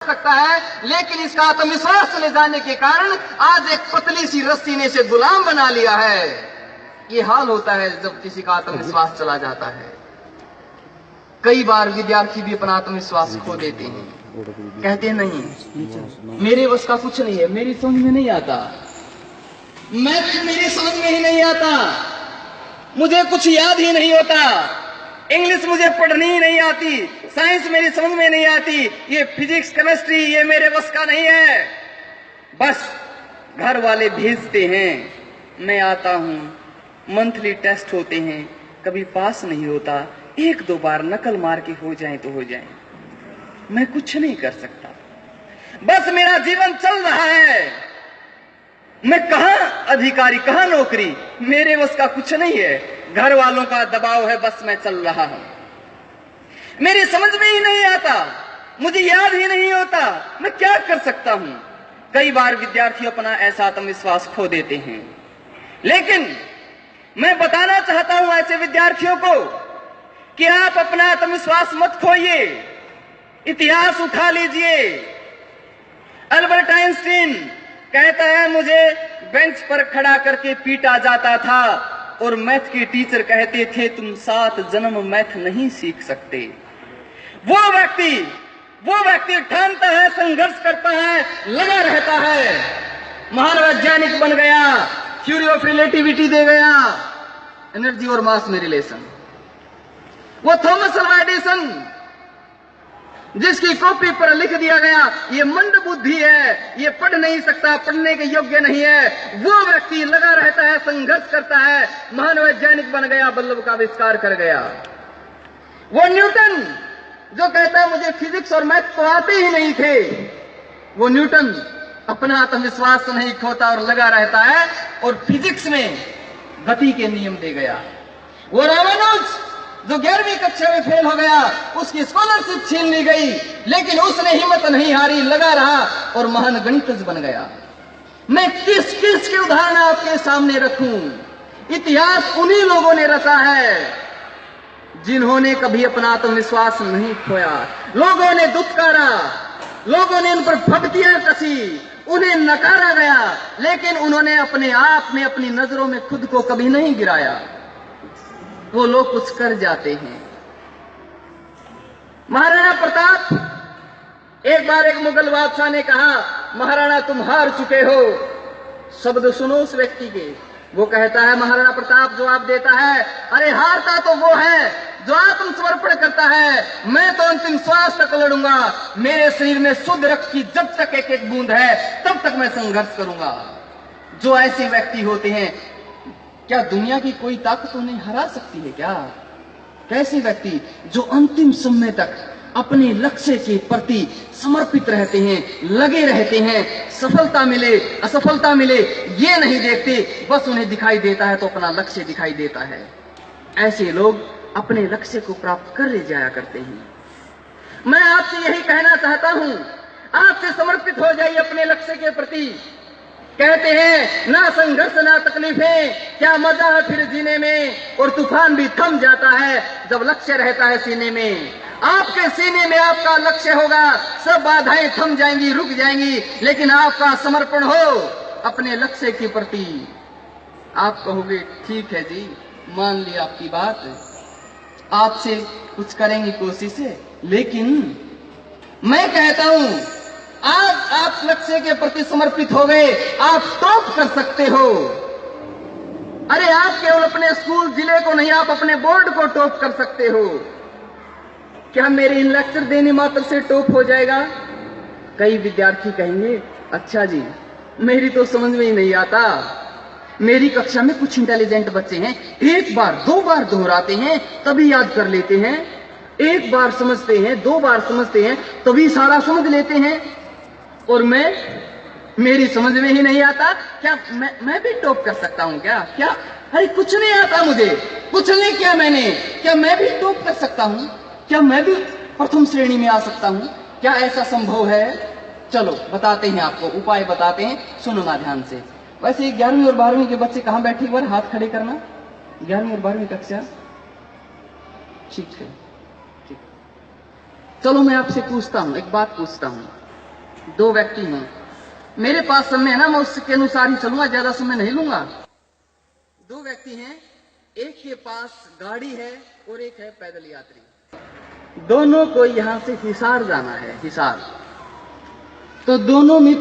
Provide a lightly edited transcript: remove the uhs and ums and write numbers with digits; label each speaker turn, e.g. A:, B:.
A: सकता है, लेकिन इसका आत्मविश्वास चले जाने के कारण आज एक पतली सी रस्सी ने इसे गुलाम बना लिया है। ये हाल होता है जब किसी का आत्मविश्वास चला जाता है। कई बार विद्यार्थी भी अपना आत्मविश्वास खो देते हैं, कहते नहीं मेरे बस का कुछ नहीं है, मेरी समझ में नहीं आता, मैथ मेरी समझ में ही नहीं आता, मुझे कुछ याद ही नहीं होता, इंग्लिश मुझे पढ़नी ही नहीं आती, साइंस मेरी समझ में नहीं आती, ये फिजिक्स केमिस्ट्री ये मेरे बस का नहीं है। बस घर वाले भेजते हैं, मैं आता हूं, मंथली टेस्ट होते हैं, कभी पास नहीं होता, एक दो बार नकल मार के हो जाए तो हो जाए, मैं कुछ नहीं कर सकता, बस मेरा जीवन चल रहा है, मैं कहां अधिकारी कहां नौकरी, मेरे बस का कुछ नहीं है, घर वालों का दबाव है, बस मैं चल रहा हूं, मेरी समझ में ही नहीं आता, मुझे याद ही नहीं होता, मैं क्या कर सकता हूं। कई बार विद्यार्थी अपना ऐसा आत्मविश्वास खो देते हैं, लेकिन मैं बताना चाहता हूं ऐसे विद्यार्थियों को कि आप अपना आत्मविश्वास मत खोइए, इतिहास उठा लीजिए। अल्बर्ट आइंस्टीन कहता है मुझे बेंच पर खड़ा करके पीटा जाता था और मैथ के टीचर कहते थे तुम 7 जन्म मैथ नहीं सीख सकते। वो व्यक्ति ठानता है, संघर्ष करता है, लगा रहता है, महान वैज्ञानिक बन गया, थ्योरी ऑफ रिलेटिविटी दे गया, एनर्जी और मास में रिलेशन। वो थॉमस अल्वा एडिसन जिसकी कॉपी पर लिख दिया गया ये मंद बुद्धि है, ये पढ़ नहीं सकता, पढ़ने के योग्य नहीं है, वो व्यक्ति लगा रहता है, संघर्ष करता है, महान वैज्ञानिक बन गया, बल्ब का आविष्कार कर गया। वो न्यूटन जो कहता है मुझे फिजिक्स और मैथ तो आते ही नहीं थे, वो न्यूटन अपना आत्मविश्वास नहीं खोता और लगा रहता है और फिजिक्स में गति के नियम दे गया। वो रामानुज जो 11वीं कक्षा में फेल हो गया, उसकी स्कॉलरशिप छीन ली गई, लेकिन उसने हिम्मत नहीं हारी, लगा रहा और महान गणितज्ञ बन गया। मैं किस किस के उदाहरण आपके सामने रखूं? इतिहास उन्हीं लोगों ने रचा है जिन्होंने कभी अपना आत्मविश्वास नहीं खोया। लोगों ने दुत्कारा, लोगों ने उन पर फटकियां कसी, उन्हें नकारा गया, लेकिन उन्होंने अपने आप में अपनी नजरों में खुद को कभी नहीं गिराया। वो लोग कुछ कर जाते हैं। महाराणा प्रताप एक बार एक मुगल बादशाह ने कहा महाराणा तुम हार चुके हो। शब्द सुनो उस व्यक्ति के। वो कहता है महाराणा प्रताप जवाब देता है अरे हारता तो वो है जो आत्मसमर्पण करता है, मैं तो अंतिम श्वास तक लड़ूंगा, मेरे शरीर में शुद्ध रक्त की जब तक एक एक बूंद है तब तक मैं संघर्ष करूंगा। जो ऐसे व्यक्ति होते हैं, क्या दुनिया की कोई ताकत उन्हें हरा सकती है क्या? कैसे व्यक्ति जो अंतिम समय तक अपने लक्ष्य के प्रति समर्पित रहते हैं, लगे रहते हैं, सफलता मिले असफलता मिले ये नहीं देखते, बस उन्हें दिखाई देता है तो अपना लक्ष्य दिखाई देता है। ऐसे लोग अपने लक्ष्य को प्राप्त कर ले जाया करते हैं। मैं आपसे यही कहना चाहता हूं, आपसे समर्पित हो जाइए अपने लक्ष्य के प्रति। कहते हैं ना संघर्ष ना तकलीफें, क्या मजा है फिर जीने में, और तूफान भी थम जाता है जब लक्ष्य रहता है सीने में। आपके सीने में आपका लक्ष्य होगा, सब बाधाएं थम जाएंगी, रुक जाएंगी, लेकिन आपका समर्पण हो अपने लक्ष्य के प्रति। आप कहोगे ठीक है जी, मान लिया आपकी बात, आपसे कुछ करेंगे कोशिश, लेकिन मैं कहता हूं आज आप लक्ष्य के प्रति समर्पित हो गए, आप टॉप कर सकते हो। अरे आप केवल अपने स्कूल जिले को नहीं, आप अपने बोर्ड को टॉप कर सकते हो। क्या मेरे इन लेक्चर देने मात्र से टॉप हो जाएगा? कई विद्यार्थी कहेंगे अच्छा जी मेरी तो समझ में ही नहीं आता, मेरी कक्षा में कुछ इंटेलिजेंट बच्चे हैं, एक बार दो बार दोहराते हैं तभी याद कर लेते हैं, एक बार समझते हैं, दो बार समझते हैं तभी सारा समझ लेते हैं, और मेरी समझ में ही नहीं आता। क्या मैं भी टॉप कर सकता हूं क्या? क्या अरे कुछ नहीं आता मुझे, कुछ नहीं किया मैंने, क्या मैं भी टॉप कर सकता हूं? क्या मैं भी प्रथम श्रेणी में आ सकता हूं? क्या ऐसा संभव है? चलो बताते हैं आपको, उपाय बताते हैं, सुनो ना ध्यान से। वैसे 11वीं और 12वीं के बच्चे कहां बैठे, एक बार हाथ खड़े करना। 11वीं और 12वीं कक्षा, ठीक है, ठीक। चलो मैं आपसे पूछता हूं, एक बात पूछता हूं, दो व्यक्ति हैं, मेरे पास समय है ना, मैं उसके अनुसार ही चलूंगा, ज्यादा समय नहीं लूंगा। दो व्यक्ति हैं, एक के पास गाड़ी है और एक है पैदल यात्री। दोनों को यहां से हिसार जाना है, हिसार। तो दोनों में